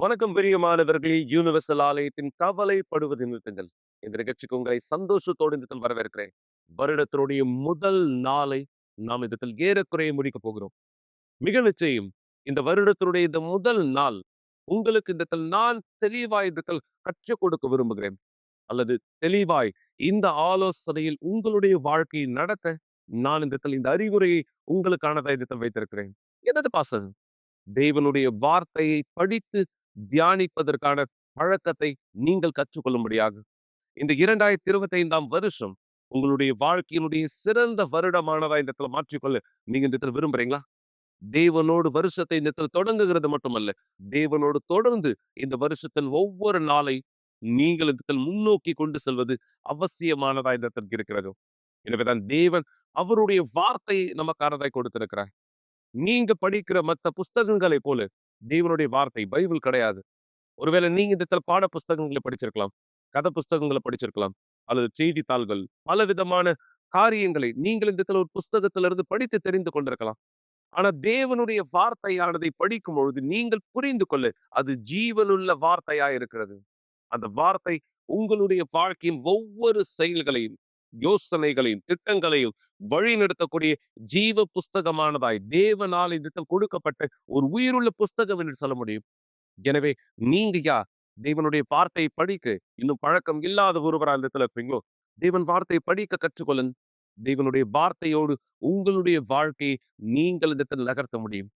வணக்கம் பிரியமானவர்களே, யூனிவர்சல் ஆலயத்தின் கவலைப்படுவது நிறுத்துங்கள். இந்த நிகழ்ச்சிக்கு உங்களை சந்தோஷத்தோடு இந்த இடத்தில் வரவேற்கிறேன். வருடத்தினுடைய முதல் நாளை நாம் இடத்தில் ஏறக்குறைய முடிக்கப் போகிறோம். மிக நிச்சயம் இந்த வருடத்தினுடைய இந்த முதல் நாள் உங்களுக்கு இந்த இடத்தில் நான் தெளிவாய் இந்த இடத்தில் கற்றுக் கொடுக்க விரும்புகிறேன். அல்லது தெளிவாய் இந்த ஆலோசனையில் உங்களுடைய வாழ்க்கையை நடத்த நான் இந்த இடத்தில் இந்த அறிவுரையை உங்களுக்கானதை இந்த இடத்தில் வைத்திருக்கிறேன். என்னது பாசது? தேவனுடைய வார்த்தையை படித்து தியானிப்பதற்கான பழக்கத்தை நீங்கள் கற்றுக்கொள்ளும்படியாக இந்த 2025ஆம் வருஷம் உங்களுடைய வாழ்க்கையினுடைய சிறந்த வருடமானதா இந்த இடத்துல மாற்றிக்கொள்ள நீங்க இந்த இடத்துல விரும்புறீங்களா? தேவனோடு வருஷத்தை இந்த இடத்துல தொடங்குகிறது மட்டுமல்ல, தேவனோடு தொடர்ந்து இந்த வருஷத்தின் ஒவ்வொரு நாளை நீங்கள் இந்த இடத்தில் முன்னோக்கி கொண்டு செல்வது அவசியமானதா இந்த இடத்திற்கு இருக்கிறது. எனவேதான் தேவன் அவருடைய வார்த்தையை நமக்கானதாய் கொடுத்திருக்கிறார். நீங்க படிக்கிற மற்ற புஸ்தகங்களை போல தேவனுடைய வார்த்தை பைபிள் கிடையாது. ஒருவேளை நீங்க இந்த இடத்துல பாட புஸ்தகங்களை படிச்சிருக்கலாம், கதை புஸ்தகங்களை படிச்சிருக்கலாம், அல்லது செய்தித்தாள்கள், பல விதமான காரியங்களை நீங்கள் இந்த இடத்துல ஒரு புஸ்தகத்திலிருந்து படித்து தெரிந்து கொண்டிருக்கலாம். ஆனா தேவனுடைய வார்த்தையானதை படிக்கும் பொழுது நீங்கள் புரிந்து கொள்ள அது ஜீவனுள்ள வார்த்தையா இருக்கிறது. அந்த வார்த்தை உங்களுடைய வாழ்க்கையின் ஒவ்வொரு செயல்களையும், யோசனைகளையும், திட்டங்களையும் வழிநடத்தக்கூடிய ஜீவ புஸ்தகமானதாய் தேவனால் இந்த இடத்தில் கொடுக்கப்பட்ட ஒரு உயிருள்ள புஸ்தகம் என்று சொல்ல முடியும். எனவே நீங்க யார்? தேவனுடைய வார்த்தையை படிக்க இன்னும் பழக்கம் இல்லாத ஒருவரா இந்த இடத்துல இருப்பீங்களோ, தேவன் வார்த்தையை படிக்க கற்றுக்கொள்ளுங்க. தேவனுடைய வார்த்தையோடு உங்களுடைய வாழ்க்கையை நீங்கள் இந்த இடத்துல நகர்த்த முடியும்.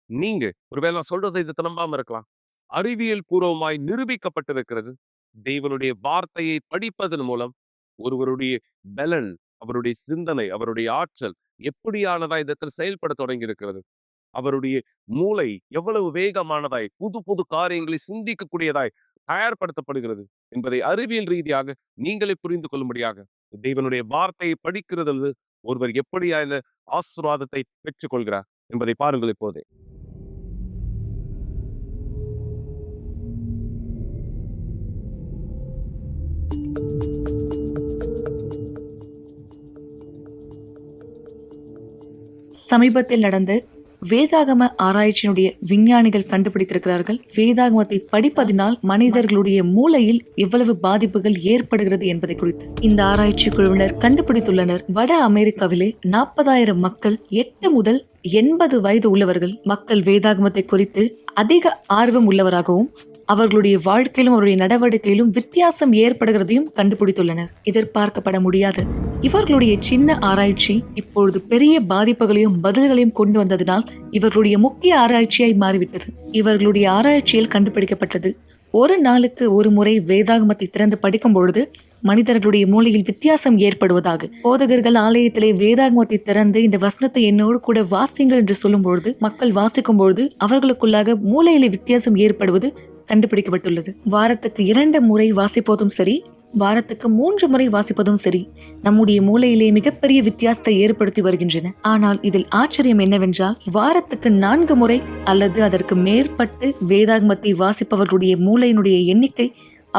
நீங்க ஒருவேளை நான் சொல்றதை இதை நம்பாம இருக்கலாம். அறிவியல் பூர்வமாய் நிரூபிக்கப்பட்டிருக்கிறது. தேவனுடைய வார்த்தையை படிப்பதன் மூலம் ஒருவருடைய பலன், அவருடைய சிந்தனை, அவருடைய ஆற்றல் எப்படியானதா இந்த இடத்துல செயல்பட தொடங்கி இருக்கிறது. அவருடைய மூளை எவ்வளவு வேகமானதாய் புது புது காரியங்களை சிந்திக்கக்கூடியதாய் தயார்படுத்தப்படுகிறது என்பதை அறிவியல் ரீதியாக நீங்களே புரிந்து கொள்ளும்படியாக தேவனுடைய வார்த்தையை படிக்கிறது ஒருவர் எப்படியா இந்த ஆசீர்வாதத்தை பெற்றுக் கொள்கிறார் என்பதை பாருங்கள் இப்போதே. சமீபத்தில் நடந்த வேதாகம ஆராய்ச்சியினுடைய விஞ்ஞானிகள் கண்டுபிடித்திருக்கிறார்கள், வேதாகமத்தை படிப்பதினால் மனிதர்களுடைய மூளையில் எவ்வளவு பாதிப்புகள் ஏற்படுகிறது என்பதை குறித்து. இந்த ஆராய்ச்சி குழுவினர் கண்டுபிடித்துள்ளனர், வட அமெரிக்காவிலே 40,000 மக்கள் 8 முதல் 80 வயது உள்ளவர்கள் மக்கள் வேதாகமத்தை குறித்து அதிக ஆர்வம் உள்ளவராகவும் அவர்களுடைய வாழ்க்கையிலும் அவருடைய நடவடிக்கையிலும் வித்தியாசம் ஏற்படுகிறதையும் கண்டுபிடித்துள்ளனர். எதிர்பார்க்கப்பட முடியாது இவர்களுடைய சின்ன ஆராய்ச்சி இப்பொழுது பெரிய பாதிப்புகளையும் பதில்களையும் கொண்டு வந்ததினால் இவர்களுடைய முக்கிய ஆராய்ச்சியாய் மாறிவிட்டது. இவர்களுடைய ஆராய்ச்சியில் கண்டுபிடிக்கப்பட்டது, ஒரு நாளுக்கு ஒரு முறை வேதாகமத்தை திறந்து படிக்கும் பொழுது மனிதர்களுடைய மூளையில் வித்தியாசம் ஏற்படுவதாக. போதகர்கள் ஆலயத்திலே வேதாகமத்தை திறந்து இந்த வசனத்தை என்னோடு கூட வாசிங்கள் என்று சொல்லும் பொழுது மக்கள் வாசிக்கும் பொழுது அவர்களுக்குள்ளாக மூளையிலே வித்தியாசம் ஏற்படுவது கண்டுபிடிக்கப்பட்டுள்ளது. வாரத்துக்கு 2 முறை வாசிப்பதும் சரி, வாரத்துக்கு 3 முறை வாசிப்பதும் சரி, நம்முடைய மூளையிலே மிகப்பெரிய வித்தியாசத்தை ஏற்படுத்தி வருகின்றன. ஆனால் இதில் ஆச்சரியம் என்னவென்றால், வாரத்துக்கு 4 முறை அல்லது அதற்கு மேற்பட்டு வேதாகமத்தை வாசிப்பவர்களுடைய மூளையினுடைய எண்ணிக்கை,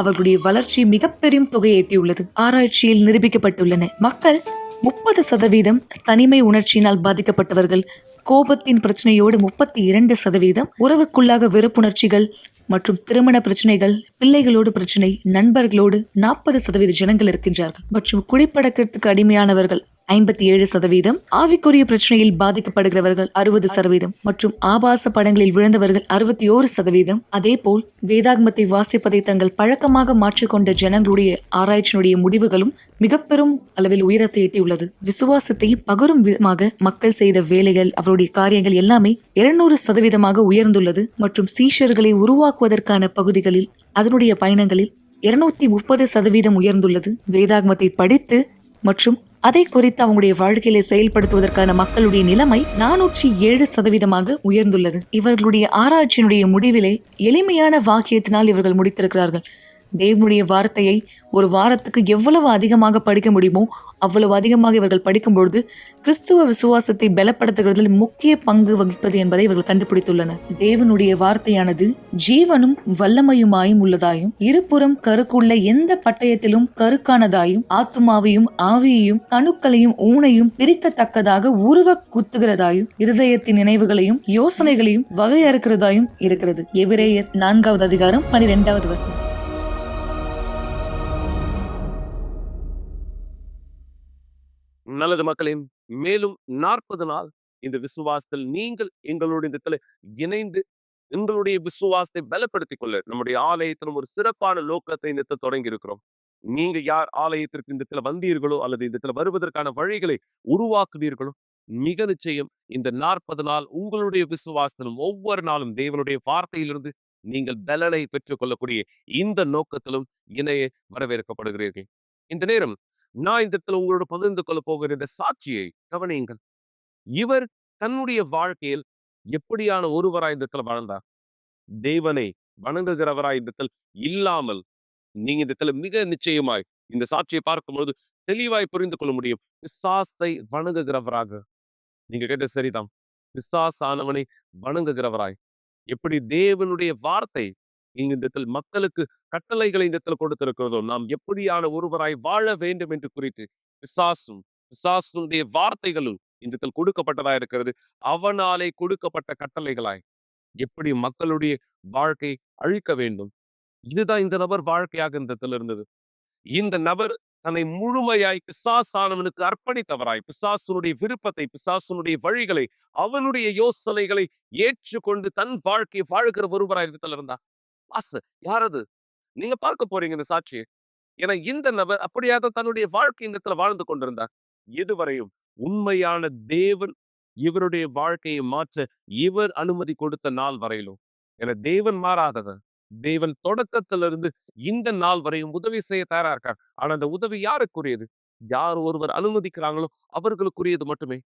அவர்களுடைய வளர்ச்சி மிக பெரும் தொகையை எட்டியுள்ளது. ஆராய்ச்சியில் நிரூபிக்கப்பட்டுள்ளன, மக்கள் 30% தனிமை உணர்ச்சியினால் பாதிக்கப்பட்டவர்கள், கோபத்தின் பிரச்சனையோடு 32%, உறவுக்குள்ளாக வெறுப்புணர்ச்சிகள் மற்றும் திருமண பிரச்சனைகள், பிள்ளைகளோடு பிரச்சனை, நண்பர்களோடு 40% ஜனங்கள் இருக்கின்றார்கள். மற்றும் குடிப்பழக்கத்துக்கு அடிமையானவர்கள் 57%, ஆவிக்குரிய பிரச்சனையில் பாதிக்கப்படுகிறவர்கள் 60% மற்றும் ஆபாச படங்களில் விழுந்தவர்கள் 61%. அதே போல் வேதாகமத்தை வாசிப்பதை தங்கள் பழக்கமாக மாற்றிக்கொண்ட ஜனங்களுடைய ஆராய்ச்சியினுடைய முடிவுகளும் மிக பெரும் அளவில் உயரத்தை எட்டியுள்ளது. விசுவாசத்தை பகரும் விதமாக மக்கள் செய்த வேலைகள், அவருடைய காரியங்கள் எல்லாமே 200% உயர்ந்துள்ளது. மற்றும் சீஷர்களை உருவாக்குவதற்கான பகுதிகளில் அதனுடைய பயணங்களில் 230% உயர்ந்துள்ளது. வேதாகமத்தை படித்து மற்றும் அதை குறித்து அவங்களுடைய வாழ்க்கையில செயல்படுத்துவதற்கான மக்களுடைய நிலைமை 407% உயர்ந்துள்ளது. இவர்களுடைய ஆராய்ச்சியினுடைய முடிவிலே எளிமையான வாக்கியத்தினால் இவர்கள் முடித்திருக்கிறார்கள், தேவனுடைய வார்த்தையை ஒரு வாரத்துக்கு எவ்வளவு அதிகமாக படிக்க முடியுமோ அவ்வளவு அதிகமாக இவர்கள் படிக்கும் பொழுது கிறிஸ்துவ விசுவாசத்தை பலப்படுத்துகிறதில் முக்கிய பங்கு வகிப்பது என்பதை இவர்கள் கண்டுபிடித்துள்ளனர். தேவனுடைய வார்த்தையானது ஜீவனும் வல்லமையுமாயும் உள்ளதாயும், இருபுறம் கருக்குள்ள எந்த பட்டயத்திலும் கருக்கானதாயும், ஆத்துமாவையும் ஆவியையும் கணுக்களையும் ஊனையும் பிரிக்கத்தக்கதாக உருவ குத்துகிறதாயும், இருதயத்தின் நினைவுகளையும் யோசனைகளையும் வகையறுக்கிறதாயும் இருக்கிறது. எபிரேயர் 4வது அதிகாரம் 12வது வசனம். நல்லது மக்களே, மேலும் 40 நாள் இந்த விசுவாசத்தில் நீங்கள் எங்களுடைய இந்த இடத்துல இணைந்து எங்களுடைய விசுவாசத்தை பலப்படுத்திக் கொள்ள நம்முடைய ஆலயத்திலும் ஒரு சிறப்பான நோக்கத்தை இந்த இடத்துல தொடங்கி இருக்கிறோம். நீங்க யார் ஆலயத்திற்கு இந்த இடத்துல வந்தீர்களோ அல்லது இந்த இடத்துல வருவதற்கான வழிகளை உருவாக்குவீர்களோ, மிக நிச்சயம் இந்த 40 நாள் உங்களுடைய விசுவாசத்திலும் ஒவ்வொரு நாளும் தேவனுடைய வார்த்தையிலிருந்து நீங்கள் பலனை பெற்றுக் கொள்ளக்கூடிய இந்த நோக்கத்திலும் இணைய வரவேற்கப்படுகிறீர்கள். இந்த நேரம் நான் இந்த இடத்துல உங்களோட பகிர்ந்து கொள்ள போகிற இந்த சாட்சியை கவனியுங்கள். இவர் தன்னுடைய வாழ்க்கையில் எப்படியான ஒருவராய் இந்த இடத்துல வாழ்ந்தார்? தேவனை வணங்குகிறவராய் இந்த இடத்தில் இல்லாமல் நீங்க இந்த இடத்துல மிக நிச்சயமாய் இந்த சாட்சியை பார்க்கும்போது தெளிவாய் புரிந்து கொள்ள முடியும். பிசாசை வணங்குகிறவராக நீங்க கேட்ட சரிதான். பிசாசானவனை வணங்குகிறவராய் எப்படி தேவனுடைய வார்த்தை இங்க இந்த இடத்தில் மக்களுக்கு கட்டளைகளை இந்த இடத்துல கொடுத்திருக்கிறதோ, நாம் எப்படியான ஒருவராய் வாழ வேண்டும் என்று குறித்து பிசாசுடைய வார்த்தைகளும் இந்த இடத்தில் கொடுக்கப்பட்டதா இருக்கிறது. அவனாலே கொடுக்கப்பட்ட கட்டளைகளாய் எப்படி மக்களுடைய வாழ்க்கை அழிக்க வேண்டும், இதுதான் இந்த நபர் வாழ்க்கையாக இந்த இடத்துல இருந்தது. இந்த நபர் தன்னை முழுமையாய் பிசாசானவனுக்கு அர்ப்பணித்தவராய், பிசாசுனுடைய விருப்பத்தை, பிசாசுனுடைய வழிகளை, அவனுடைய யோசனைகளை ஏற்றுக்கொண்டு தன் வாழ்க்கையை வாழ்கிற ஒருவராய் இடத்துல இருந்தா. யாரது நீங்க பார்க்க போறீங்க இந்த சாட்சியை. ஏன்னா இந்த நபர் அப்படியாக தன்னுடைய வாழ்க்கை இந்த இடத்துல வாழ்ந்து கொண்டிருந்தார். இதுவரையும் உண்மையான தேவன் இவருடைய வாழ்க்கையை மாற்ற இவர் அனுமதி கொடுத்த நாள் வரையிலும். என தேவன் மாறாதவர். தேவன் தொடக்கத்திலிருந்து இந்த நாள் வரையும் உதவி செய்ய தயாரா இருக்கார். ஆனா அந்த உதவி யாருக்குரியது? யார் ஒருவர் அனுமதிக்கிறாங்களோ அவர்களுக்குரியது மட்டுமே.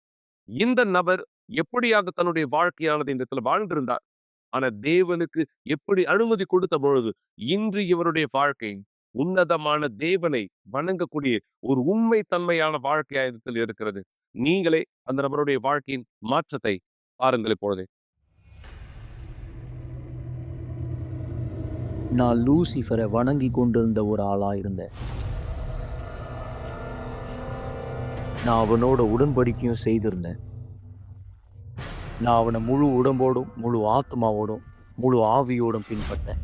இந்த நபர் எப்படியாக தன்னுடைய வாழ்க்கையானது இந்த இடத்துல வாழ்ந்திருந்தார். ஆனா தேவனுக்கு எப்படி அனுமதி கொடுத்த பொழுது இன்று இவருடைய வாழ்க்கை உன்னதமான தேவனை வணங்கக்கூடிய ஒரு உண்மை தன்மையான வாழ்க்கையாயத்தில் இருக்கிறது. நீங்களே அந்த நபருடைய வாழ்க்கையின் மாற்றத்தை பாருங்கள் இப்பொழுதே. நான் லூசிஃபரை வணங்கி கொண்டிருந்த ஒரு ஆளா இருந்தேன். நான் அவனோட உடன்படிக்கையும் செய்திருந்தேன். நான் அவனை முழு உடம்போடும் முழு ஆத்மாவோடும் முழு ஆவியோடும் பின்பற்றேன்.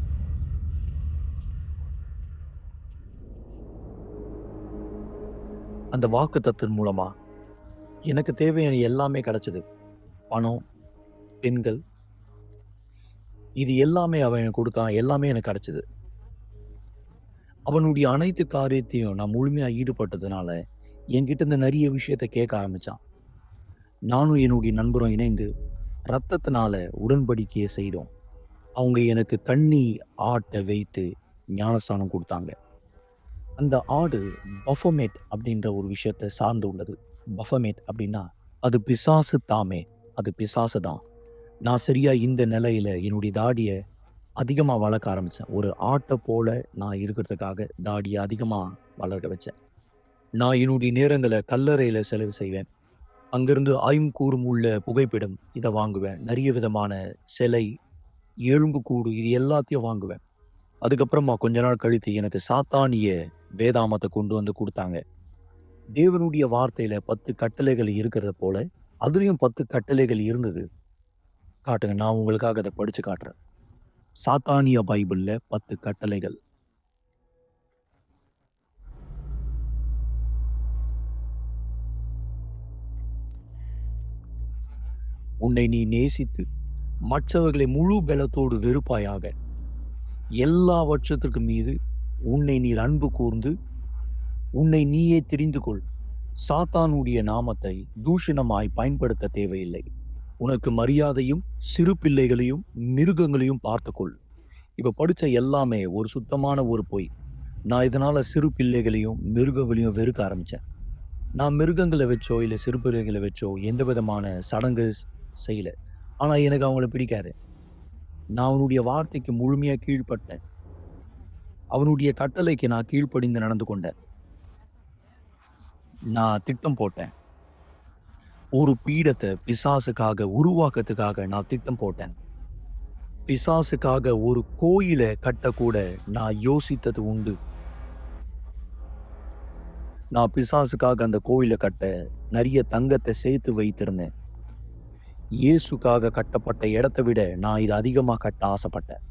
அந்த வாக்குத்தத்தின் மூலமா எனக்கு தேவையான எல்லாமே கிடைச்சது. பணம், பெண்கள், இது எல்லாமே அவன் எனக்கு கொடுத்தான். எல்லாமே எனக்கு கிடைச்சது. அவனுடைய அனைத்து காரியத்தையும் நான் முழுமையாக ஈடுபட்டதுனால என்கிட்ட இந்த நிறைய விஷயத்த கேட்க ஆரம்பிச்சான். நானும் என்னுடைய நண்பரும் இணைந்து இரத்தத்தினால உடன்படிக்கையை செய்தோம். அவங்க எனக்கு கண்ணி ஆட்டை வைத்து ஞானஸ்தானம் கொடுத்தாங்க. அந்த ஆடு பஃபமேட் அப்படின்ற ஒரு விஷயத்தை சார்ந்து உள்ளது. பஃபமேட் அப்படின்னா அது பிசாசு தாமே, அது பிசாசு தான். நான் சரியா இந்த நிலையில என்னுடைய தாடியை அதிகமாக வளர்க்க ஆரம்பித்தேன். ஒரு ஆட்டை போல நான் இருக்கிறதுக்காக தாடியை அதிகமாக வளர்க்க வச்சேன். நான் என்னுடைய நேரங்களை கல்லறையில் செலவு செய்வேன். அங்கிருந்து ஆய்வுக்கூறும் உள்ள புகைப்படம் இதை வாங்குவேன். நிறைய விதமான சிலை, எலும்புக்கூடு, இது எல்லாத்தையும் வாங்குவேன். அதுக்கப்புறமா கொஞ்ச நாள் கழித்து எனக்கு சாத்தானிய வேதாமத்தை கொண்டு வந்து கொடுத்தாங்க. தேவனுடைய வார்த்தையில 10 கட்டளைகள் இருக்கிறத போல அதுலேயும் 10 கட்டளைகள் இருந்தது. காட்டுங்க, நான் உங்களுக்காக அதை படிச்சு காட்டுறேன். சாத்தானிய பைபிள்ல 10 கட்டளைகள். உன்னை நீ நேசித்து மற்றவர்களை முழு பலத்தோடு வெறுப்பாயாக. எல்லாவற்றத்திற்கு மீது உன்னை நீர் அன்பு கூர்ந்து உன்னை நீயே தெரிந்து கொள். சாத்தானுடைய நாமத்தை தூஷணமாய் பயன்படுத்த தேவையில்லை. உனக்கு மரியாதையும் சிறு பிள்ளைகளையும் மிருகங்களையும் பார்த்துக்கொள். இப்போ படித்த எல்லாமே ஒரு சுத்தமான ஒரு பொய். நான் இதனால் சிறு பிள்ளைகளையும் மிருகங்களையும் வெறுக்க ஆரம்பித்தேன். நான் மிருகங்களை வச்சோ இல்லை சிறு பிள்ளைகளை வச்சோ எந்த விதமான சடங்கு செய்யலை. ஆனால் எனக்கு அவங்கள பிடிக்காது. நான் அவனுடைய வார்த்தைக்கு முழுமையாக கீழ்ப்பட்டேன். அவனுடைய கட்டளைக்கு நான் கீழ்ப்படிந்து நடந்து கொண்டேன். நான் திட்டம் போட்டேன். ஒரு பீடத்தை பிசாசுக்காக உருவாக்கத்துக்காக நான் திட்டம் போட்டேன். பிசாசுக்காக ஒரு கோயிலை கட்டக்கூட நான் யோசித்தது உண்டு. நான் பிசாசுக்காக அந்த கோயிலை கட்ட நிறைய தங்கத்தை சேர்த்து வைத்திருந்தேன். இயேசுக்காக கட்டப்பட்ட இடத்தை விட நான் இது அதிகமா கட்ட ஆசைப்பட்டேன்.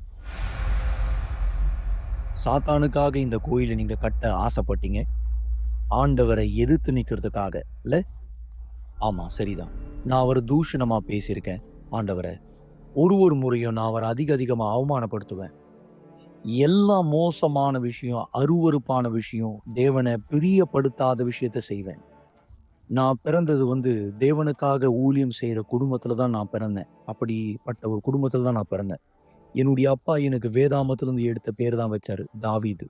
சாத்தானுக்காக இந்த கோயிலை நீங்க கட்ட ஆசைப்பட்டீங்க, ஆண்டவரை எதிர்த்து நிக்கிறதுக்காக இல்ல? ஆமா, சரிதான். நான் அவரை தூஷணமா பேசியிருக்கேன். ஆண்டவரை ஒரு முறையும் நான் அவரை அதிகமா அவமானப்படுத்துவேன். எல்லா மோசமான விஷயம், அருவருப்பான விஷயம், தேவனை பிரியப்படுத்தாத விஷயத்த செய்வேன். நான் பிறந்தது தேவனுக்காக ஊழியம் செய்யற குடும்பத்துல தான் நான் பிறந்தேன். அப்படிப்பட்ட ஒரு குடும்பத்துல தான் நான் பிறந்தேன். என்னுடைய அப்பா எனக்கு வேதாமத்திலிருந்து எடுத்த பேர் தான் வச்சாரு, தாவீது,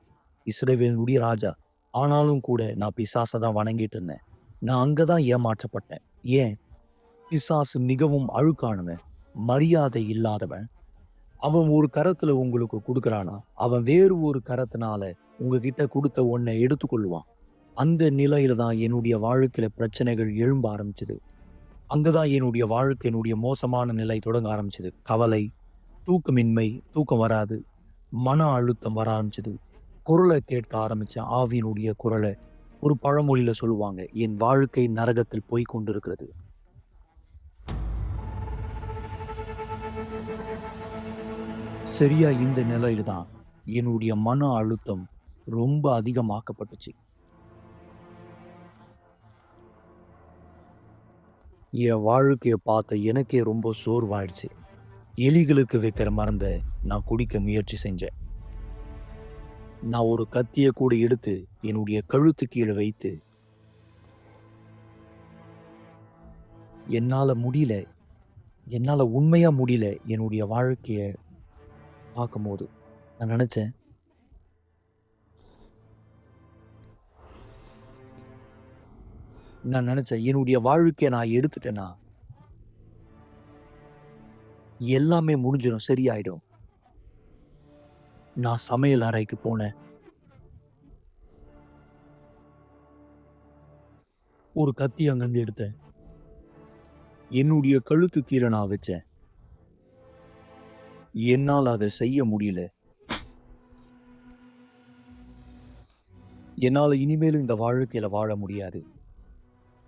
இஸ்ரவேலுடைய ராஜா. ஆனாலும் கூட நான் பிசாசை தான் வணங்கிட்டு இருந்தேன். நான் அங்கதான் ஏமாற்றப்பட்டேன். ஏன்? பிசாசு மிகவும் அழுக்கானவன், மரியாதை இல்லாதவன். அவன் ஒரு கரத்துல உங்களுக்கு கொடுக்கறானா, அவன் வேறு ஒரு கரத்தினால உங்ககிட்ட கொடுத்த ஒன்னை எடுத்துக்கொள்ளுவான். அந்த நிலையில தான் என்னுடைய வாழ்க்கையில பிரச்சனைகள் எழும்ப ஆரம்பிச்சது. அங்கதான் என்னுடைய வாழ்க்கையினுடைய மோசமான நிலை தொடங்க ஆரம்பிச்சது. கவலை, தூக்கமின்மை, தூக்கம் வராது, மன அழுத்தம் வர ஆரம்பிச்சது. குரலை கேட்க ஆரம்பிச்சேன், ஆவியினுடைய குரலை. ஒரு பழமொழியில சொல்லுவாங்க, என் வாழ்க்கை நரகத்தில் போய் கொண்டிருக்கிறது. சரியா இந்த நிலையில தான் என்னுடைய மன அழுத்தம் ரொம்ப அதிகமாக்கப்பட்டுச்சு. என் வாழ்க்கைய பார்த்த எனக்கே ரொம்ப சோர்வாயிடுச்சு. எலிகளுக்கு வைக்கிற மருந்தை நான் குடிக்க முயற்சி செஞ்சேன். நான் ஒரு கத்திய கூட எடுத்து என்னுடைய கழுத்து கீழே வைத்து, என்னால முடியல, என்னால உண்மையா முடியல. என்னுடைய வாழ்க்கைய பார்க்கும்போது நான் நினைச்சேன், என்னுடைய வாழ்க்கைய நான் எடுத்துட்டேனா எல்லாமே முடிஞ்சிடும், சரியாயிடும். நான் சமையல் அறைக்கு போனேன். ஒரு கத்தி அங்கிருந்து எடுத்தேன். என்னுடைய கழுத்து கீழே நான் வச்சேன். என்னால் அதை செய்ய முடியல. என்னால இனிமேலும் இந்த வாழ்க்கையில வாழ முடியாது.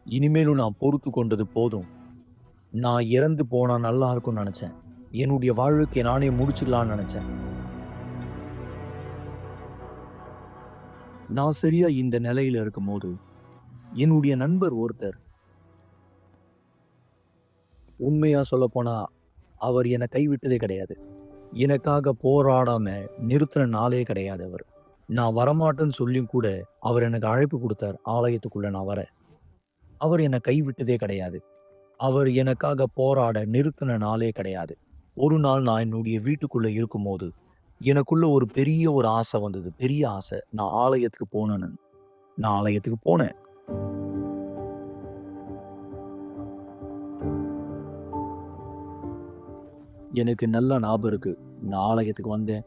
இனிமேலும் நான் பொறுத்து கொண்டது போதும். நான் இறந்து போனா நல்லா இருக்கும்னு நினைச்சேன். என்னுடைய வாழ்க்கையை நானே முடிச்சிடலாம்னு நினைச்சேன். நான் சரியா இந்த நிலையில இருக்கும்போது என்னுடைய நண்பர் ஒருத்தர், உண்மையா சொல்ல போனா அவர் என்னை கைவிட்டதே கிடையாது. எனக்காக போராடாம நிறுத்தின நாளே கிடையாது அவர். நான் வரமாட்டேன்னு சொல்லியும் கூட அவர் எனக்கு அழைப்பு கொடுத்தார், ஆலயத்துக்குள்ள நான் வர. அவர் என்னை கைவிட்டதே கிடையாது. அவர் எனக்காக போராட நிறுத்தின நாளே கிடையாது. ஒரு நாள் நான் என்னுடைய வீட்டுக்குள்ள இருக்கும்போது எனக்குள்ள ஒரு பெரிய ஒரு ஆசை வந்தது. பெரிய ஆசை. நான் ஆலயத்துக்கு போனேன்னு. நான் ஆலயத்துக்கு போனேன். எனக்கு நல்ல ஞாபகம் இருக்கு. நான் ஆலயத்துக்கு வந்தேன்.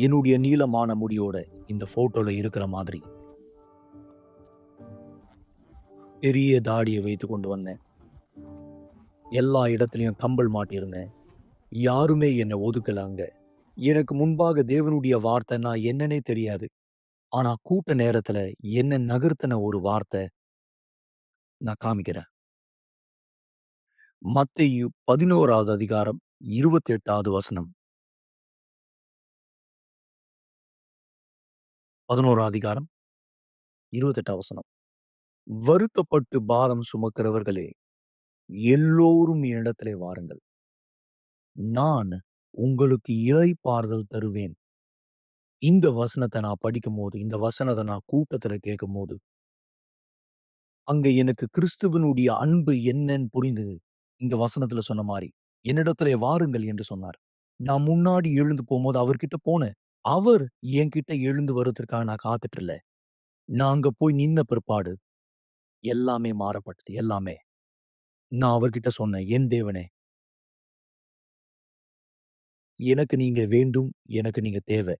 என்னுடைய நீளமான முடியோட இந்த போட்டோல இருக்கிற மாதிரி பெரிய தாடியை வைத்து கொண்டு வந்தேன். எல்லா இடத்துலயும் கம்பல் மாட்டியிருந்தேன். யாருமே என்னை ஒதுக்கல அங்க. எனக்கு முன்பாக தேவனுடைய வார்த்தை நான் என்னன்னே தெரியாது. ஆனா கூட்ட நேரத்துல என்ன நகர்த்தின ஒரு வார்த்தை நான் காமிக்கிறேன். மத்தேயு 11வது அதிகாரம் 28வது வசனம். 11வது அதிகாரம் 28வது வசனம். வருத்தப்பட்டு பாரம் சுமக்கிறவர்களே, எல்லோரும் என்னிடத்திலே வாருங்கள், நான் உங்களுக்கு இளைப்பாறுதல் தருவேன். இந்த வசனத்தை நான் படிக்கும்போது, இந்த வசனத்தை நான் கூட்டத்துல கேட்கும்போது, அங்க எனக்கு கிறிஸ்துவனுடைய அன்பு என்னன்னு புரிந்தது. இந்த வசனத்துல சொன்ன மாதிரி, என்னிடத்திலே வாருங்கள் என்று சொன்னார். நான் முன்னாடி எழுந்து போகும்போது அவர்கிட்ட போனேன். அவர் என்கிட்ட எழுந்து வருவதற்காக நான் காத்துட்டு இல்ல. நான் அங்க போய் நின்ன பிற்பாடு எல்லாமே மாறப்பட்டது. எல்லாமே. நான் அவர்கிட்ட சொன்னேன், என் தேவனே, எனக்கு நீங்க வேண்டும், எனக்கு நீங்க தேவை.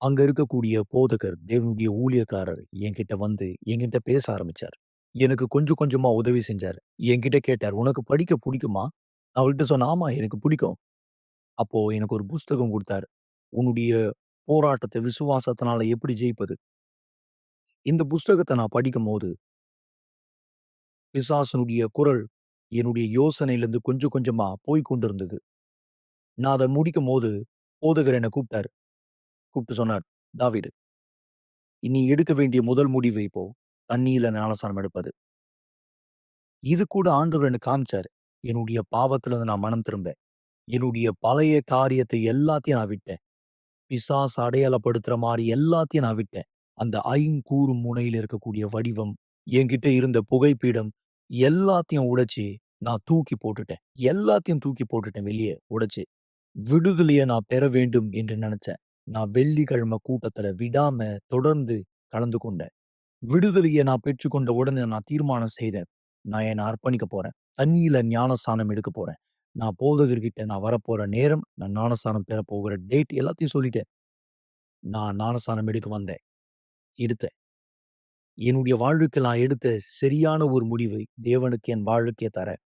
அங்க இருக்கக்கூடிய போதகர், தேவனுடைய ஊழியக்காரர் என்கிட்ட வந்து என்கிட்ட பேச ஆரம்பிச்சார். எனக்கு கொஞ்சம் கொஞ்சமா உதவி செஞ்சாரு. என்கிட்ட கேட்டார், "உனக்கு படிக்க புடிக்குமா?" நான் அவர்ட்ட சொன்னேன், "ஆமா, எனக்கு பிடிக்கும்." அப்போ எனக்கு ஒரு புஸ்தகம் குடுத்தாரு. "உன்னுடைய போராட்டத்த விசுவாசத்தினால எப்படி ஜெயிப்பது?" இந்த புஸ்தகத்த நான் படிக்கும்போது, பிசாசனுடைய குரல் என்னுடைய யோசனையிலிருந்து கொஞ்சம் கொஞ்சமா போய்க் கொண்டிருந்தது. நான் அத முடிக்கும்போது, போதகர் என்ன கூப்ட்டாரு. கூப்ட்டு சொன்னார், "தாவீது, நீ எடுக்க வேண்டிய முதல் முடிவு இப்போ தண்ணீல ஞானஸ்நானம் எடுப்பது." இது கூட ஆண்டவர் எனக்கு காமிச்சாரு. என்னுடைய பாவத்திலிருந்து நான் மனம் திரும்ப, என்னுடைய பழைய காரியத்தை எல்லாத்தையும் நான் விட்டேன். பிசாசு அடையாளப்படுத்துற மாரி எல்லாத்தையும் நான் விட்டேன். அந்த ஐங்கூறும் முனையில இருக்கக்கூடிய வடிவம், என்கிட்ட இருந்த புகைப்பீடம் எல்லாத்தையும் உடைச்சு நான் தூக்கி போட்டுட்டேன். எல்லாத்தையும் தூக்கி போட்டுட்டேன் வெளிய உடைச்சு. விடுதலைய நான் பெற வேண்டும் என்று நெனச்சேன். நான் வெள்ளிக்கிழமை கூட்டத்துல விடாம தொடர்ந்து கலந்து கொண்டேன். விடுதலைய நான் பெற்றுக்கொண்ட உடனே நான் தீர்மானம் செய்தேன். நான் என்ன அர்ப்பணிக்க போறேன். தண்ணீல ஞானஸ்நானம் எடுக்க போறேன். நான் போதகர்கிட்ட நான் வரப்போற நேரம், நான் ஞானஸ்நானம் பெறப் போகிற டேட் எல்லாத்தையும் சொல்லிட்டேன். நான் ஞானஸ்நானம் எடுக்க வந்தேன். எடுத்தேன். என்னுடைய வாழ்வுக்கு நான் எடுத்த சரியான ஒரு முடிவை தேவனுக்கு என் வாழ்க்கைய தரேன்.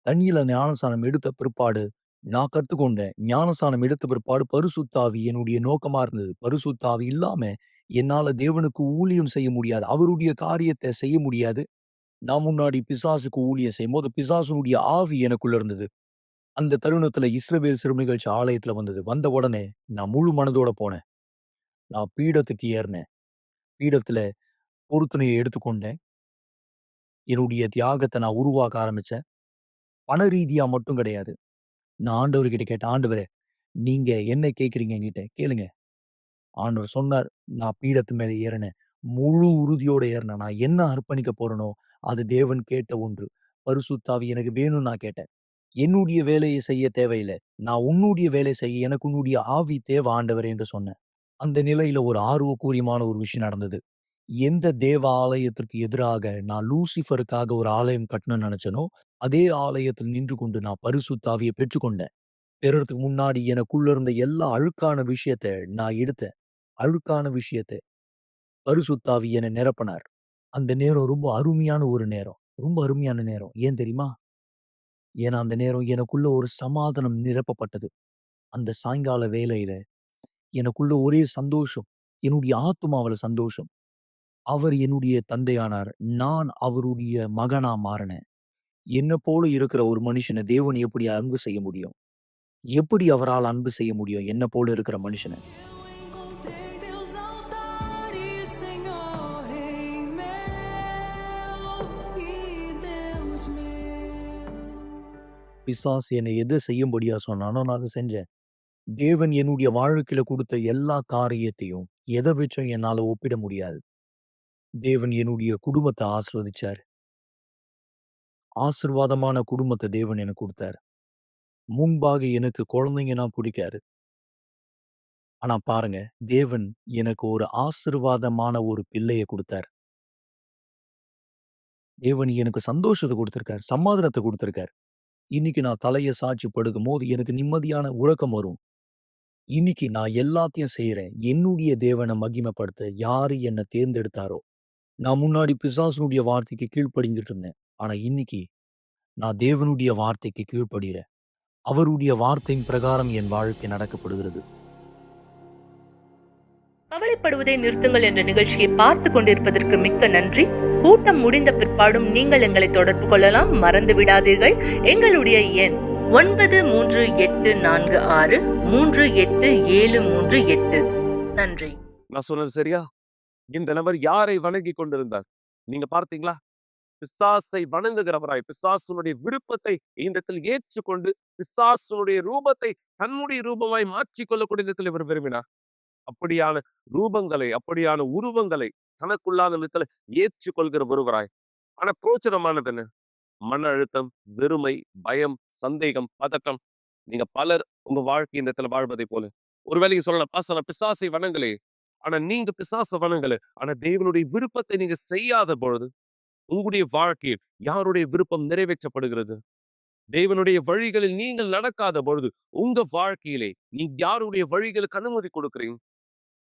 தண்ணீல ஞானஸ்நானம் எடுத்த பிற்பாடு நான் கத்துக்கொண்டேன். ஞானஸ்நானம் எடுத்த பிற்பாடு பரிசுத்த ஆவி என்னுடைய நோக்கமா இருந்தது. பரிசுத்த ஆவி இல்லாம என்னால தேவனுக்கு ஊழியம் செய்ய முடியாது. அவருடைய காரியத்த செய்ய முடியாது. நான் முன்னாடி பிசாசுக்கு ஊழியம் செய்யும்போது, பிசாசுனுடைய ஆவி எனக்குள்ள இருந்தது. அந்த தருணத்துல இஸ்ரவேல் சிறுமிகள் ஆலயத்துல வந்தது. வந்த உடனே நான் முழு மனதோட போனேன். நான் பீடத்துக்கு ஏறினேன். பீடத்துல பொருத்தனைய எடுத்துக்கொண்டேன். என்னுடைய தியாகத்த நான் உருவாக்க ஆரம்பிச்சேன். பண ரீதியா மட்டும் கிடையாது. நான் ஆண்டவர்கிட்ட கேட்டேன், "ஆண்டவரே, நீங்க என்ன கேட்கிறீங்க என்கிட்ட? கேளுங்க." ஆண்டவர் சொன்னார். நான் பீடத்து மேல ஏறினேன். முழு உறுதியோட ஏறினேன். நான் என்ன அர்ப்பணிக்க போறேனோ, அது தேவன் கேட்ட ஒன்று. பரிசுத்த ஆவி எனக்கு வேணும்னு நான் கேட்டேன். என்னுடைய வேலையை செய்ய தேவையில்ல. நான் உன்னுடைய வேலை செய்ய எனக்கு உன்னுடைய ஆவி தேவ ஆண்டவரே என்று சொன்னேன். அந்த நிலையில ஒரு ஆர்வக்கூரியமான ஒரு விஷயம் நடந்தது. எந்த தேவ ஆலயத்திற்கு எதிராக நான் லூசிஃபருக்காக ஒரு ஆலயம் கட்டணும்னு நெனச்சேனோ, அதே ஆலயத்தில் நின்று கொண்டு நான் பரிசுத்த ஆவிய பெற்றுக்கொண்டேன். பெறுறதுக்கு முன்னாடி எனக்குள்ள இருந்த எல்லா அழுக்கான விஷயத்த நான் எடுத்தேன். அழுக்கான விஷயத்த பரிசுத்த ஆவி என்ன நிரப்பினார். அந்த நேரம் ரொம்ப அருமையான ஒரு நேரம். ரொம்ப அருமையான நேரம். ஏன் தெரியுமா? ஏன்னா அந்த நேரம் எனக்குள்ள ஒரு சமாதானம் நிரப்பப்பட்டது. அந்த சாயங்கால வேளையில எனக்குள்ள ஒரே சந்தோஷம். என்னுடைய ஆத்துமாவுல சந்தோஷம். அவர் என்னுடைய தந்தையானார். நான் அவருடைய மகனா மாறினேன். என்ன போல இருக்கிற ஒரு மனுஷன தேவன் எப்படி அன்பு செய்ய முடியும்? எப்படி அவரால் அன்பு செய்ய முடியும்? என்ன போல இருக்கிற மனுஷன? Eu encontrei teus altares, Senhor, Rei meu e Deus meu. பிசாசு என்னை எத செய்யும்படியா சொன்னானோ நான் அத செஞ்சேன். தேவன் என்னுடைய வாழ்க்கையில குடுத்த எல்லா காரியத்தையும் எத வச்சும் என்னால ஒப்பிட முடியாது. தேவன் என்னுடைய குடும்பத்த ஆசீர்வதிச்சார். ஆசீர்வாதமான குடும்பத்த தேவன் எனக்கு குடுத்தார். முன்பாக எனக்கு குழந்தைங்கன்னா புடிக்காது. ஆனா பாருங்க, தேவன் எனக்கு ஒரு ஆசீர்வாதமான ஒரு பிள்ளைய குடுத்தார். தேவன் எனக்கு சந்தோஷத்த குடுத்திருக்கார். சமாதானத்த குடுத்திருக்கார். இன்னைக்கு நான் தலைய சாய்ச்சு படுக்கும்போது எனக்கு நிம்மதியான உறக்கம் வரும். இன்னைக்கு நான் எல்லாத்தையும் செய்றேன். என்னுடைய தேவன மகிமைப்படுத்த யாரு என்ன தேர்ந்தெடுத்தாரோ. நான் முன்னாடி பிசாசுனுடைய வார்த்தைக்கு கீழ்ப்படிந்துட்டு இருந்தேன். ஆனா இன்னைக்கு நான் தேவனுடைய வார்த்தைக்கு கீழ்ப்படிறேன். அவருடைய வார்த்தையின் பிரகாரம் என் வாழ்க்கை நடக்கப்படுகிறது. கவலைப்படுவதை நிறுத்துங்கள் என்ற நிகழ்ச்சியை பார்த்து கொண்டிருப்பதற்கு மிக்க நன்றி. கூட்டம் முடிந்த பிற்பாடும் நீங்கள் எங்களை தொடர்பு கொள்ளலாம். மறந்து விடாதீர்கள், எங்களுடைய எண் 9346387738. நன்றி. நான் சொன்னது சரியா? இந்த நபர் யாரை வணங்கி கொண்டிருந்தார்? நீங்க பார்த்தீங்களா? பிசாசை வணங்குகிறவராய், பிசாசுனுடைய விருப்பத்தை இந்த இடத்தில் ஏற்றுக்கொண்டு, பிசாசுனுடைய ரூபத்தை தன்னுடைய ரூபமாய் மாற்றிக்கொள்ளக்கூடிய இடத்தில் இவர் விரும்பினார். அப்படியான ரூபங்களை, அப்படியான உருவங்களை தனக்குள்ளான விதத்துல ஏற்றுக்கொள்கிற ஒருவராய். ஆனா பிரோச்சனமானது என்ன? மன அழுத்தம், வெறுமை, பயம், சந்தேகம், பதட்டம். நீங்க பலர் உங்க வாழ்க்கை இந்த இடத்துல வாழ்வதை போல. ஒருவேளை நீங்க சொல்லலாம், "பாஸ்டர், நான் பிசாசை வணங்கலே." ஆனா நீங்க பிசாசை வணங்கல. ஆனா தேவனுடைய விருப்பத்தை நீங்க செய்யாத பொழுது, உங்களுடைய வாழ்க்கையில் யாருடைய விருப்பம் நிறைவேற்றப்படுகிறது? தேவனுடைய வழிகளில் நீங்கள் நடக்காத பொழுது, உங்க வாழ்க்கையிலே நீங்க யாருடைய வழிகளுக்கு அனுமதி கொடுக்கிறீங்க?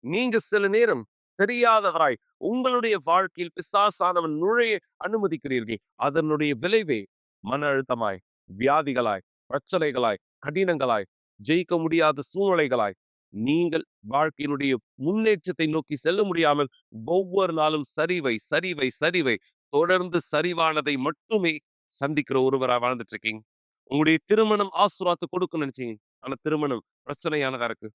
நீங்க சில நேரம் தெரியாதவராய் உங்களுடைய வாழ்க்கையில் பிசாசானவன் நுழைய அனுமதிக்கிறீர்கள். அதனுடைய விளைவே மன அழுத்தமாய், வியாதிகளாய், பிரச்சனைகளாய், கடினங்களாய், ஜெயிக்க முடியாத சூழ்நிலைகளாய், நீங்கள் வாழ்க்கையினுடைய முன்னேற்றத்தை நோக்கி செல்ல முடியாமல் ஒவ்வொரு நாளும் சரிவை சரிவை சரிவை தொடர்ந்து சரிவானதை மட்டுமே சந்திக்கிற ஒருவரா வாழ்ந்துட்டு இருக்கீங்க. உங்களுடைய திருமணம் ஆசீர்வாதத்தை கொடுக்கும்னு நினைச்சீங்க. ஆனா திருமணம் பிரச்சனையானதா இருக்கு.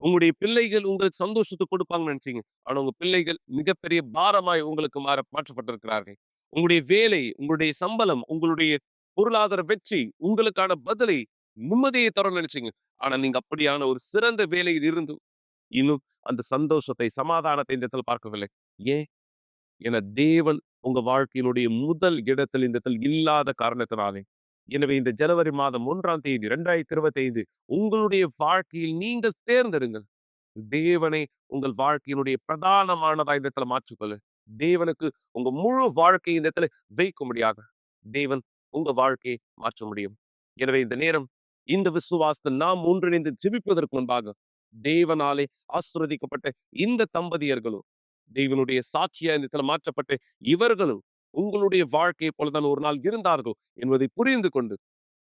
உங்களுடைய பிள்ளைகள் உங்களுக்கு சந்தோஷத்தை கொடுப்பாங்கன்னு நினைச்சீங்க. ஆனா உங்க பிள்ளைகள் மிகப்பெரிய பாரமாய் உங்களுக்கு மாற்றப்பட்டிருக்கிறார்கள். உங்களுடைய வேலை, உங்களுடைய சம்பளம், உங்களுடைய பொருளாதார வெற்றி உங்களுக்கான பதிலை நிம்மதியை தரும் நினைச்சீங்க. ஆனா நீங்க அப்படியான ஒரு சிறந்த வேலையில் இருந்து இன்னும் அந்த சந்தோஷத்தை, சமாதானத்தை இந்த இடத்துல பார்க்கவில்லை. ஏன்? என தேவன் உங்க வாழ்க்கையினுடைய முதல் இடத்தில் இந்த இடத்தில் இல்லாத காரணத்தினாலே. எனவே இந்த ஜனவரி மாதம் 1ஆம் தேதி 2025 உங்களுடைய வாழ்க்கையில் நீங்கள் தேர்ந்தெடுங்கள். தேவனை உங்கள் வாழ்க்கையினுடைய பிரதானமானதா இந்த இடத்துல மாற்றிக்கொள்ளு. தேவனுக்கு உங்க முழு வாழ்க்கையை இந்த இடத்துல வைக்கும்படியாக தேவன் உங்க வாழ்க்கையை மாற்ற முடியும். எனவே இந்த நேரம் இந்த விசுவாசத்தை நாம் ஒன்றிணைந்து ஜெபிப்பதற்கு முன்பாக தேவனாலே ஆசீர்வதிக்கப்பட்ட இந்த தம்பதியர்களும் தேவனுடைய சாட்சியா இந்த இடத்துல மாற்றப்பட்ட இவர்களும் உங்களுடைய வாழ்க்கையை போலதான் ஒரு நாள் இருந்தார்கள் என்பதை புரிந்து கொண்டு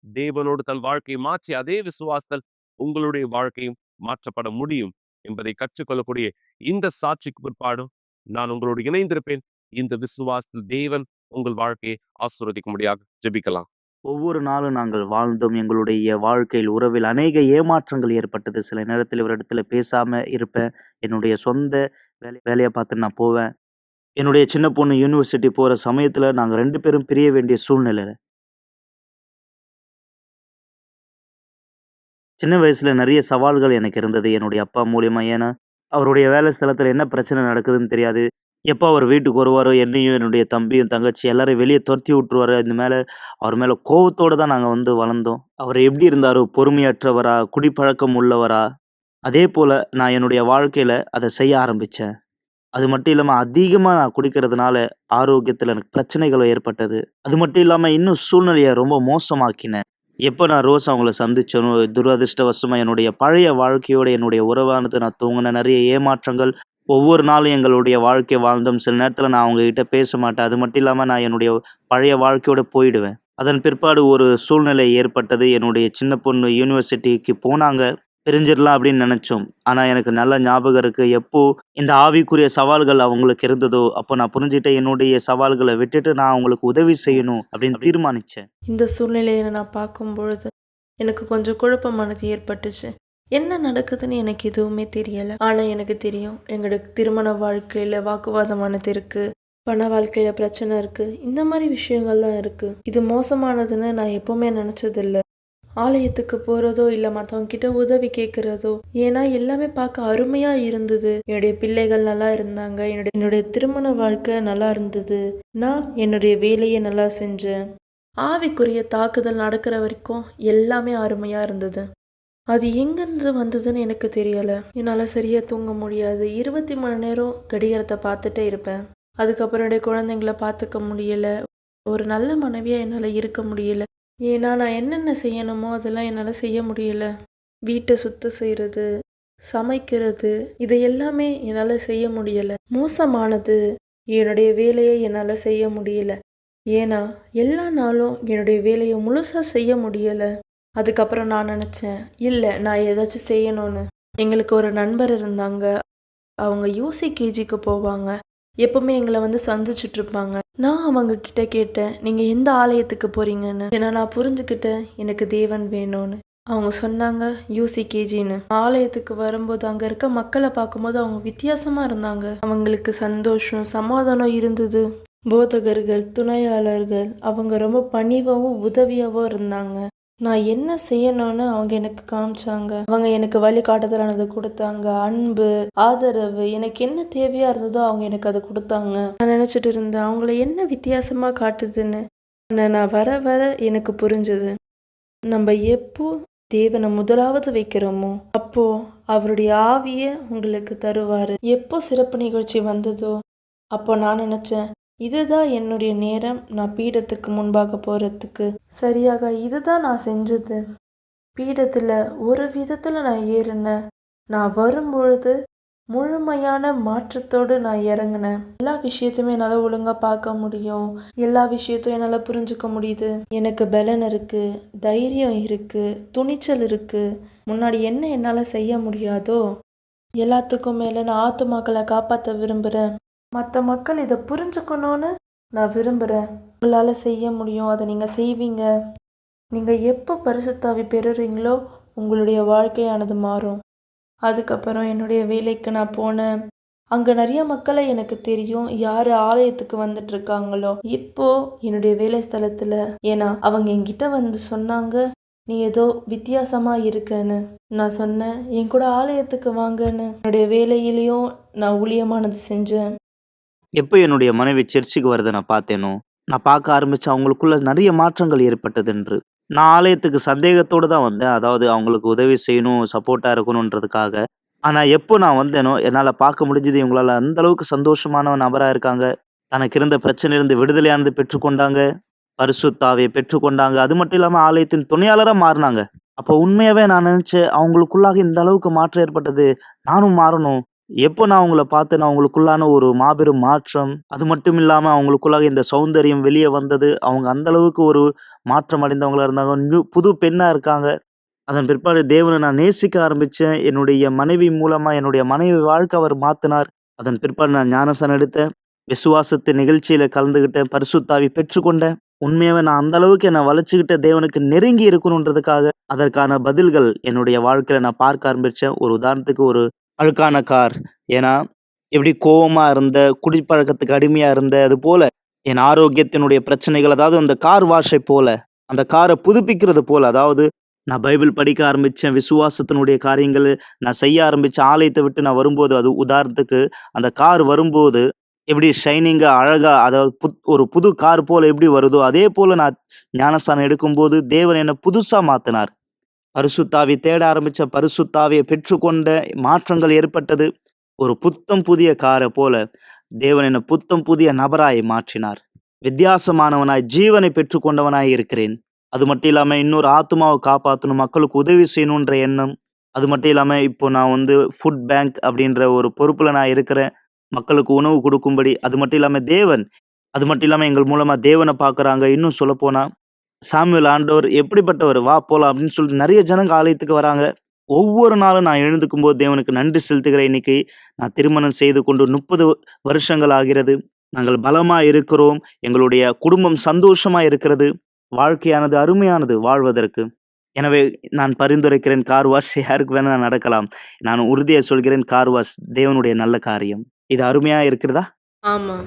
தேவனோடு தன் வாழ்க்கையை மாற்றி அதே விசுவாசத்தில் உங்களுடைய வாழ்க்கையும் மாற்றப்பட முடியும் என்பதை கற்றுக்கொள்ளக்கூடிய இந்த சாட்சிக்கு பிற்பாடும் நான் உங்களோடு இணைந்திருப்பேன். இந்த விசுவாசத்தில் தேவன் உங்கள் வாழ்க்கையை ஆசீர்வதிக்கும்படியாக ஜெபிக்கலாம். ஒவ்வொரு நாளும் நாங்கள் வாழ்ந்தோம். எங்களுடைய வாழ்க்கையில், உறவில் அநேக ஏமாற்றங்கள் ஏற்பட்டது. சில நேரத்தில் இவரிடத்துல பேசாம இருப்பேன். என்னுடைய சொந்த வேலைய பார்த்துட்டு நான் போவேன். என்னுடைய சின்ன பொண்ணு யூனிவர்சிட்டி போற சமயத்துல நாங்க 2 பேரும் பிரிய வேண்டிய சூழ்நிலையில. சின்ன வயசுல நெறைய சவால்கள் எனக்கு இருந்தது என்னுடைய அப்பா மூலியமா. ஏன்னா, அவருடைய வேலை ஸ்தலத்துல என்ன பிரச்சனை நடக்குதுன்னு தெரியாது. எப்போ அவர் வீட்டுக்கு வருவாரோ, என்னையும், என்னுடைய தம்பியும், தங்கச்சி எல்லாரையும் வெளிய தொரத்தி விட்டுருவாரு. அவர் மேல கோவத்தோட தான் நாங்க வளர்ந்தோம். அவர் எப்படி இருந்தாரு? பொறுமையற்றவரா? குடிப்பழக்கம் உள்ளவரா? அதேபோல நான் என்னுடைய வாழ்க்கையில அத செய்ய ஆரம்பிச்சேன். அது மட்டும் இல்லாம அதிகமா நான் குடிக்கிறதுனால ஆரோக்கியத்துல எனக்கு பிரச்சனைகள் ஏற்பட்டது. அது மட்டும் இல்லாம இன்னும் சூழ்நிலைய ரொம்ப மோசமாக்கினேன். எப்ப நான் ரோஸ் அவங்கள சந்திச்சேனோ, துரதிர்ஷ்டவசமா என்னுடைய பழைய வாழ்க்கையோட என்னுடைய உறவானது நான் தூங்குன நெறைய ஏமாற்றங்கள். ஒவ்வொரு நாளும் எங்களுடைய வாழ்க்கை வாழ்ந்தோம். சில நேரத்துல நான் அவங்ககிட்ட பேச மாட்டேன். அது மட்டும் இல்லாம நான் என்னுடைய பழைய வாழ்க்கையோட போயிடுவேன். அதன் பிற்பாடு ஒரு சூழ்நிலை ஏற்பட்டது. என்னுடைய சின்ன பொண்ணு யூனிவர்சிட்டிக்கு போனாங்க. பிரிஞ்சிடலாம் அப்படின்னு நெனச்சோம். ஆனா எனக்கு நல்ல ஞாபகம் இருக்கு. எப்போ இந்த ஆவிக்குரிய சவால்கள் அவங்களுக்கு இருந்ததோ, அப்போ நான் புரிஞ்சுட்டேன். என்னுடைய சவால்கள விட்டுட்டு நான் அவங்களுக்கு உதவி செய்யணும் அப்படின்னு தீர்மானிச்சேன். இந்த சூழ்நிலையை நான் பார்க்கும்பொழுது எனக்கு கொஞ்சம் குழப்பமானது ஏற்பட்டுச்சு. என்ன நடக்குதுன்னு எனக்கு எதுவுமே தெரியலை. ஆனால் எனக்கு தெரியும், எங்களோட திருமண வாழ்க்கையில் வாக்குவாதமானது இருக்குது, பண வாழ்க்கையில் பிரச்சனை இருக்குது, இந்த மாதிரி விஷயங்கள் தான் இருக்குது. இது மோசமானதுன்னு நான் எப்போவுமே நினச்சதில்லை. ஆலயத்துக்கு போகிறதோ இல்லை மற்றவங்க கிட்ட உதவி கேட்குறதோ, ஏன்னா எல்லாமே பார்க்க அருமையாக இருந்தது. என்னுடைய பிள்ளைகள் நல்லா இருந்தாங்க, என்னுடைய திருமண வாழ்க்கை நல்லா இருந்தது, நான் என்னுடைய வேலையை நல்லா செஞ்சேன். ஆவிக்குரிய தாக்குதல் நடக்கிற வரைக்கும் எல்லாமே அருமையாக இருந்தது. அது எங்கேருந்து வந்ததுன்னு எனக்கு தெரியலை. என்னால் சரியாக தூங்க முடியாது. 20 மணி நேரம் கடிகாரத்தை பார்த்துட்டே இருப்பேன். அதுக்கப்புறம் என்னுடைய குழந்தைங்கள பார்த்துக்க முடியலை. ஒரு நல்ல மனைவியாக என்னால் இருக்க முடியல. ஏன்னா நான் என்னென்ன செய்யணுமோ அதெல்லாம் என்னால் செய்ய முடியலை. வீட்டை சுத்தம் செய்கிறது, சமைக்கிறது, இதை எல்லாமே என்னால் செய்ய முடியலை. மோசமானது, என்னுடைய வேலையை என்னால் செய்ய முடியலை. ஏன்னா எல்லா நாளும் என்னுடைய வேலையை முழுசாக செய்ய முடியலை. அதுக்கப்புறம் நான் நினச்சேன், இல்லை நான் ஏதாச்சும் செய்யணும்னு. எங்களுக்கு ஒரு நண்பர் இருந்தாங்க. அவங்க UCKGக்கு போவாங்க. எப்பவுமே எங்களை சந்திச்சுட்ருப்பாங்க. நான் அவங்க கிட்ட கேட்டேன், நீங்கள் எந்த ஆலயத்துக்கு போகிறீங்கன்னு. ஏன்னா நான் புரிஞ்சுக்கிட்டேன் எனக்கு தேவன் வேணும்னு. அவங்க சொன்னாங்க UCKGன்னு. ஆலயத்துக்கு வரும்போது அங்கே இருக்க மக்களை பார்க்கும்போது அவங்க வித்தியாசமாக இருந்தாங்க. அவங்களுக்கு சந்தோஷம், சமாதானம் இருந்தது. போதகர்கள், துணையாளர்கள் அவங்க ரொம்ப பணிவாகவும் உதவியாகவும் இருந்தாங்க. நான் என்ன செய்யணும்னு அவங்க எனக்கு காமிச்சாங்க. அவங்க எனக்கு வழிகாட்டுதலானது கொடுத்தாங்க. அன்பு, ஆதரவு, எனக்கு என்ன தேவையா இருந்ததோ அவங்க எனக்கு அதை கொடுத்தாங்க. நான் நினச்சிட்டு இருந்தேன் அவங்கள என்ன வித்தியாசமாக காட்டுதுன்னு. நான் வர வர எனக்கு புரிஞ்சுது, நம்ம எப்போ தேவனை முதலாவது வைக்கிறோமோ அப்போ அவருடைய ஆவியை உங்களுக்கு தருவார். எப்போ சிறப்பு நிகழ்ச்சி வந்ததோ அப்போ நான் நினச்சேன், இதுதான் என்னுடைய நேரம். நான் பீடத்துக்கு முன்பாக போகிறதுக்கு சரியாக இதுதான் நான் செஞ்சது. பீடத்தில் ஒரு விதத்தில் நான் ஏறினேன். நான் வரும்பொழுது முழுமையான மாற்றத்தோடு நான் இறங்கினேன். எல்லா விஷயத்தையுமே என்னால் ஒழுங்காக பார்க்க முடியும். எல்லா விஷயத்தையும் என்னால் புரிஞ்சுக்க முடியுது. எனக்கு பலன் இருக்குது, தைரியம் இருக்குது, துணிச்சல் இருக்குது. முன்னாடி என்ன என்னால் செய்ய முடியாதோ எல்லாத்துக்கும் மேலே நான் ஆத்துமாக்களை காப்பாற்ற விரும்புகிறேன். மற்ற மக்கள் இதை புரிஞ்சுக்கணும்னு நான் விரும்புகிறேன். உங்களால் செய்ய முடியும், அதை நீங்கள் செய்வீங்க. நீங்கள் எப்போ பரிசுத்தாவி பெறுறீங்களோ உங்களுடைய வாழ்க்கையானது மாறும். அதுக்கப்புறம் என்னுடைய வேலைக்கு நான் போனேன். அங்கே நிறைய மக்களை எனக்கு தெரியும், யார் ஆலயத்துக்கு வந்துட்டு இருக்காங்களோ. இப்போது என்னுடைய வேலை ஸ்தலத்தில், ஏன்னா அவங்க என்கிட்ட வந்து சொன்னாங்க, நீ ஏதோ வித்தியாசமாக இருக்கன்னு. நான் சொன்னேன், என் கூட ஆலயத்துக்கு வாங்கன்னு. என்னுடைய வேலையிலையும் நான் ஊழியமானது செஞ்சேன். எப்போ என்னுடைய மனைவி சர்ச்சுக்கு வரதை நான் பார்த்தேனோ, நான் பார்க்க ஆரம்பித்தேன் அவங்களுக்குள்ள நிறைய மாற்றங்கள் ஏற்பட்டதென்று. நான் ஆலயத்துக்கு சந்தேகத்தோடு தான் வந்தேன். அதாவது அவங்களுக்கு உதவி செய்யணும், சப்போர்ட்டாக இருக்கணுன்றதுக்காக. ஆனால் எப்போ நான் வந்தேனோ என்னால் பார்க்க முடிஞ்சது, இவங்களால அந்த அளவுக்கு சந்தோஷமான நபராக இருக்காங்க. தனக்கு இருந்த பிரச்சனையிலிருந்து விடுதலையானது பெற்றுக்கொண்டாங்க. பரிசுத்தாவியை பெற்றுக்கொண்டாங்க. அது மட்டும் இல்லாமல் ஆலயத்தின் துணையாளராக மாறினாங்க. அப்போ உண்மையாகவே நான் நினச்சேன், அவங்களுக்குள்ளாக இந்த அளவுக்கு மாற்றம் ஏற்பட்டது, நானும் மாறணும். எப்போ நான் அவங்கள பார்த்தேனோ அவங்களுக்குள்ளான ஒரு மாபெரும் மாற்றம். அது மட்டும் இல்லாமல் அவங்களுக்குள்ளாக இந்த சௌந்தரியம் வெளியே வந்தது. அவங்க அந்த அளவுக்கு ஒரு மாற்றம் அடைந்தவங்களா இருந்தாங்க. புது பெண்ணாக இருக்காங்க. அதன் பிற்பாடு தேவனை நான் நேசிக்க ஆரம்பித்தேன். என்னுடைய மனைவி மூலமாக என்னுடைய மனைவி வாழ்க்கை அவர் மாற்றினார். அதன் பிற்பாடு நான் ஞானஸ்நானம் எடுத்தேன். விசுவாசத்தின் நிகழ்ச்சியில் கலந்துக்கிட்டேன். பரிசுத்தாவி பெற்றுக்கொண்டேன். உண்மையாகவே நான் அந்த அளவுக்கு என்னை வளைச்சிக்கிட்ட தேவனுக்கு நெருங்கி இருக்கணுன்றதுக்காக அதற்கான பதில்கள் என்னுடைய வாழ்க்கையில் நான் பார்க்க ஆரம்பித்தேன். ஒரு உதாரணத்துக்கு, ஒரு அழுக்கான கார். ஏன்னா எப்படி கோவமாக இருந்த, குடிப்பழக்கத்துக்கு அடிமையாக இருந்த, அது போல் என் ஆரோக்கியத்தினுடைய பிரச்சனைகள், அதாவது அந்த கார் வாஷை போல, அந்த காரை புதுப்பிக்கிறது போல், அதாவது நான் பைபிள் படிக்க ஆரம்பித்தேன். விசுவாசத்தினுடைய காரியங்கள் நான் செய்ய ஆரம்பித்தேன். ஆலயத்தை விட்டு நான் வரும்போது, அது உதாரணத்துக்கு அந்த கார் வரும்போது எப்படி ஷைனிங்காக அழகாக, அதாவது ஒரு புது கார் போல் எப்படி வருதோ அதே போல் நான் ஞானஸ்தானம் எடுக்கும்போது தேவன் என்னை புதுசாக மாற்றினார். பரிசுத்தாவி தேட ஆரம்பித்த, பரிசுத்தாவியை பெற்றுக்கொண்ட, மாற்றங்கள் ஏற்பட்டது. ஒரு புத்தம் புதிய காரை போல தேவன் என்னை புத்தம் புதிய நபராய் மாற்றினார். வித்தியாசமானவனாய், ஜீவனை பெற்றுக்கொண்டவனாய் இருக்கிறேன். அது மட்டும் இல்லாமல் இன்னொரு ஆத்மாவை காப்பாற்றணும், மக்களுக்கு உதவி செய்யணுன்ற எண்ணம். அது மட்டும் இல்லாமல் இப்போ நான் ஃபுட் பேங்க் அப்படின்ற ஒரு பொறுப்பில் நான் இருக்கிறேன். மக்களுக்கு உணவு கொடுக்கும்படி. அது மட்டும் இல்லாமல் அது மட்டும் இல்லாமல் எங்கள் மூலமாக தேவனை பார்க்குறாங்க. இன்னும் சொல்லப்போனால் சாமுவேல் ஆண்டவர் எப்படிப்பட்டவர், வா போலாம் அப்படின்னு சொல்லிட்டு நிறைய ஜனங்க ஆலயத்துக்கு வராங்க. ஒவ்வொரு நாளும் நான் எழுந்துக்கும் போது தேவனுக்கு நன்றி செலுத்துகிறேன். இன்னைக்கு நான் திருமணம் செய்து கொண்டு 30 வருஷங்கள் ஆகிறது. நாங்கள் பலமாக இருக்கிறோம். எங்களுடைய குடும்பம் சந்தோஷமாக இருக்கிறது. வாழ்க்கையானது அருமையானது வாழ்வதற்கு. எனவே நான் பரிந்துரைக்கிறேன், கார் வாஷ் யாருக்கு வேணா நடக்கலாம். நான் உறுதியாக சொல்கிறேன், கார் வாஷ் தேவனுடைய நல்ல காரியம். இது அருமையாக இருக்கிறதா? ஆமாம்.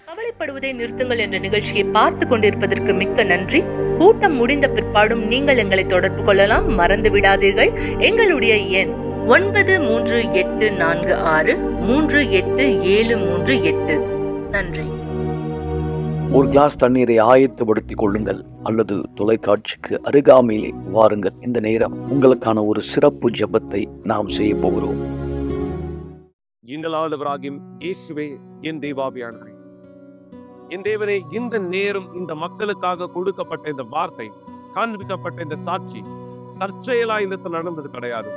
கவலைப்படுவதை நிறுத்துங்கள் என்ற நிகழ்ச்சியை பார்த்து கொண்டிருப்பதற்கு மிக்க நன்றி. கூட்டம் முடிந்த பிற்பாடும் நீங்கள் எங்களை தொடர்பு கொள்ளலாம். மறந்து விடாதீர்கள், எங்களுடைய எண் 9346387738. நன்றி. ஒரு கிளாஸ் தண்ணீரை ஆயத்தப்படுத்திக் கொள்ளுங்கள் அல்லது தொலைக்காட்சிக்கு அருகாமையிலே வாருங்கள். இந்த நேரம் உங்களுக்கான ஒரு சிறப்பு ஜெபத்தை நாம் செய்ய போகிறோம். எங்கள் ஆண்டவராகிய இயேசுவே, என் தேவாவியானவரே, என் தேவனே, இந்த நேரம் இந்த மக்களுக்காக கொடுக்கப்பட்ட இந்த வார்த்தை, காண்பிக்கப்பட்ட இந்த சாட்சி தற்செயலா இந்த நடந்தது கிடையாது.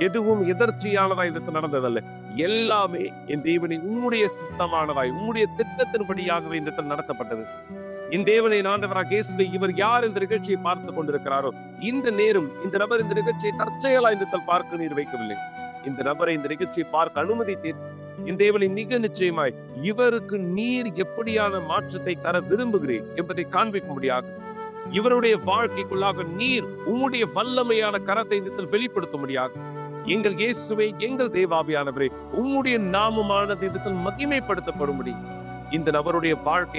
எதுவும் எதர்ச்சியானதா இந்த நடந்ததல்ல. எல்லாமே என் தேவனை உம்முடைய சித்தமானதாய், உம்முடைய திட்டத்தின்படியாகவே இந்த நடத்தப்பட்டது. என் தேவனை ஆண்டவராகிய இயேசுவே, இவர் யார் இந்த நிகழ்ச்சியை பார்த்து கொண்டிருக்கிறாரோ, இந்த நேரம் இந்த நபர் இந்த நிகழ்ச்சியை தற்செயலா இந்த பார்க்க நீர் வைக்கவில்லை. இந்த நபரை இந்த நிகழ்ச்சியை பார்க்க அனுமதித்தீர். என் தேவனை மிக நிச்சயமாய் இவருக்கு நீர் எப்படியான மாற்றத்தை தர விரும்புகிறேன் என்பதை காண்பிக்கும்படியாக, இவருடைய வாழ்க்கைக்குள்ளாக நீர் உம்முடைய வல்லமையான கரத்தை இந்த வெளிப்படுத்தும்படியாக, எங்கள் இயேசுவே, எங்கள் தேவாவியானவரே, உம்முடைய நாமமானது இந்த மகிமைப்படுத்தப்படும்படி இந்த நபருடைய வாழ்க்கை